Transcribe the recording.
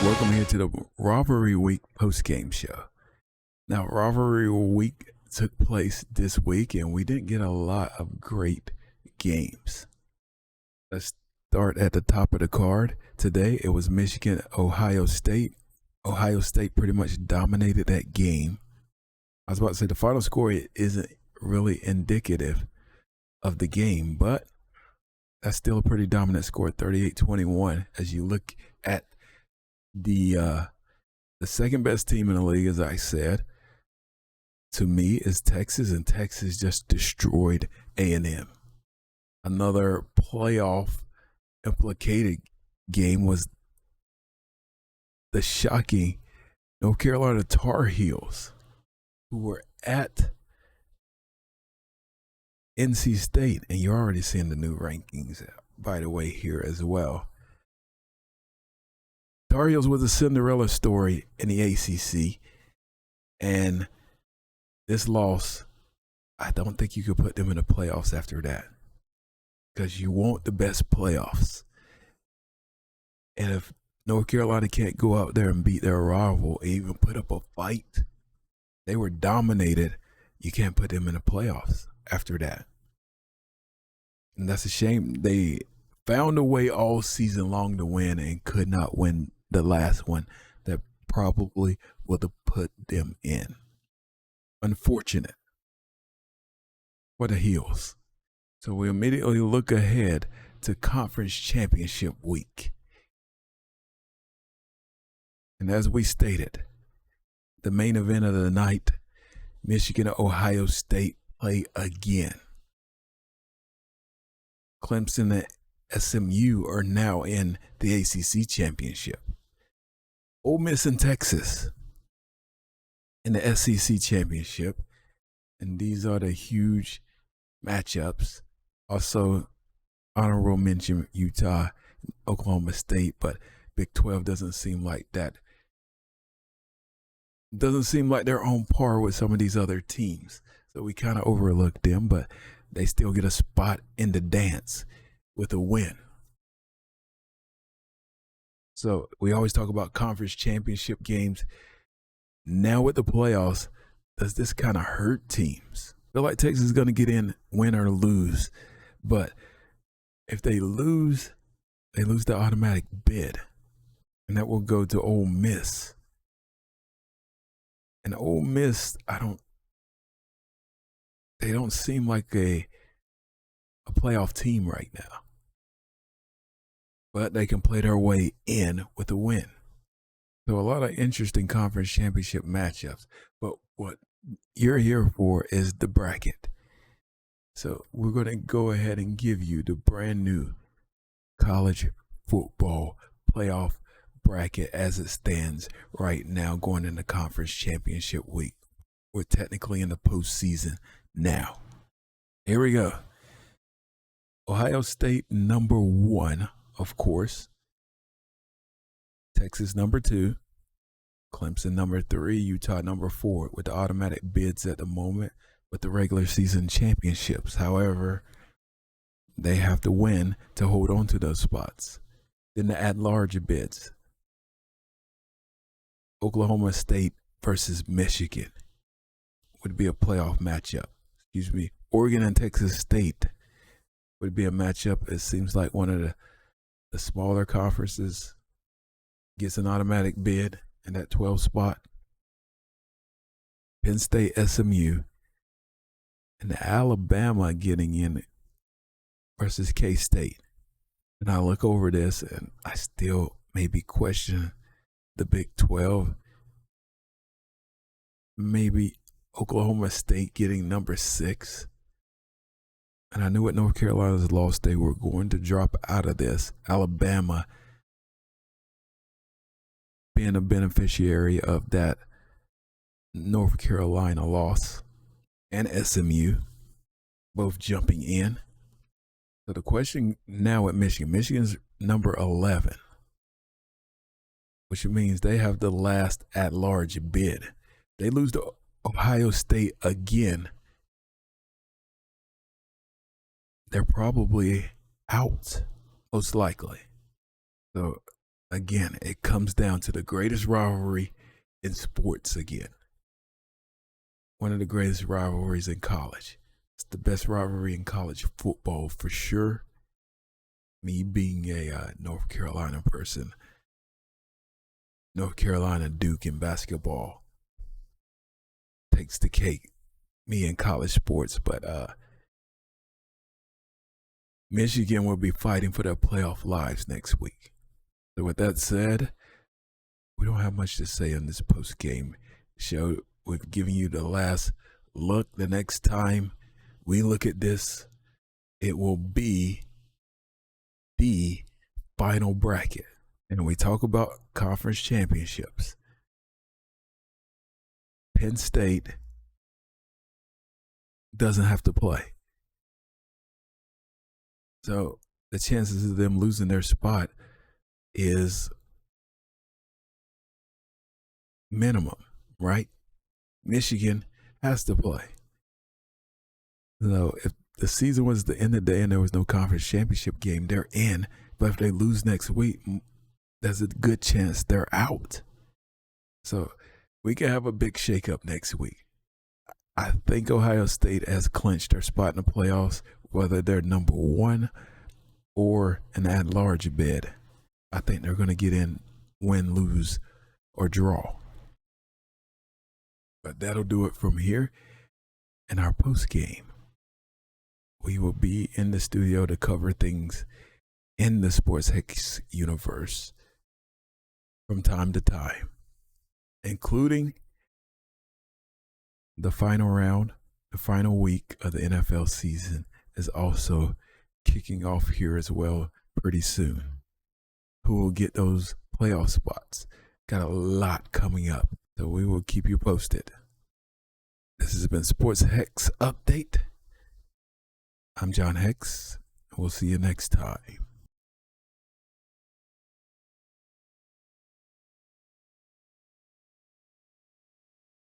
Welcome here to the Rivalry Week post-game show. Now, Rivalry Week took place this week, and we didn't get a lot of great games. Let's start at the top of the card. Today, it was Michigan, Ohio State. Ohio State pretty much dominated that game. I was about to say the final score isn't really indicative of the game, but that's still a pretty dominant score, 38-21. As you look at the second best team in the league, as I said, to me is Texas, and Texas just destroyed A&M. Another playoff implicated game was the shocking North Carolina Tar Heels, who were at NC State, and you're already seeing the new rankings, by the way, here as well. Tar Heels was a Cinderella story in the ACC, and this loss, I don't think you could put them in the playoffs after that, because you want the best playoffs. And if North Carolina can't go out there and beat their rival and even put up a fight, they were dominated, you can't put them in the playoffs after that. And that's a shame. They found a way all season long to win and could not win the last one that probably would have put them in. Unfortunate for the Heels. So we immediately look ahead to Conference Championship Week. And as we stated, the main event of the night, Michigan and Ohio State play again. Clemson and SMU are now in the ACC Championship. Ole Miss and Texas in the SEC Championship. And these are the huge matchups. Also, honorable mention Utah, Oklahoma State, but Big 12 doesn't seem like that. Doesn't seem like they're on par with some of these other teams. So we kind of overlook them, but they still get a spot in the dance with a win. So we always talk about conference championship games. Now with the playoffs, does this kind of hurt teams? I feel like Texas is going to get in, win or lose. But if they lose the automatic bid. And that will go to Ole Miss. And Ole Miss, they don't seem like a playoff team right now. But they can play their way in with a win. So a lot of interesting conference championship matchups. But what you're here for is the bracket. So we're going to go ahead and give you the brand new college football playoff bracket as it stands right now going into conference championship week. We're technically in the postseason now. Here we go. Ohio State number 1, of course. Texas number 2. Clemson number 3. Utah number 4 with the automatic bids at the moment with the regular season championships. However, they have to win to hold on to those spots. Then the at-large bids. Oklahoma State versus Michigan would be a playoff matchup. Oregon and Texas State would be a matchup. It seems like one of the smaller conferences gets an automatic bid in that 12 spot. Penn State, SMU, and Alabama getting in versus K-State. And I look over this and I still maybe question the Big 12. Maybe Oklahoma State getting number 6. And I knew with North Carolina's loss, they were going to drop out of this. Alabama being a beneficiary of that North Carolina loss, and SMU both jumping in. So the question now at Michigan's number 11, which means they have the last at-large bid. They lose to Ohio State again, they're probably out, most likely. So Again, it comes down to the greatest rivalry in sports again. One of the greatest rivalries in college. It's the best rivalry in college football for sure. Me being a North Carolina person, North Carolina Duke in basketball takes the cake. Me in college sports, but Michigan will be fighting for their playoff lives next week. So with that said, we don't have much to say on this post-game show. We're giving you the last look. The next time we look at this, it will be the final bracket. And we talk about conference championships. Penn State doesn't have to play. So the chances of them losing their spot is minimum, right? Michigan has to play. So if the season was the end of the day and there was no conference championship game, they're in. But if they lose next week, there's a good chance they're out. So we can have a big shakeup next week. I think Ohio State has clinched their spot in the playoffs, whether they're number one or an at-large bid. I think they're going to get in, win, lose, or draw. But that'll do it from here in our post game. We will be in the studio to cover things in the SportsHexx universe from time to time, including the final round, the final week of the NFL season is also kicking off here as well pretty soon. Who will get those playoff spots? Got a lot coming up, so we will keep you posted. This has been SportsHexx Update. I'm John Hex. We'll see you next time.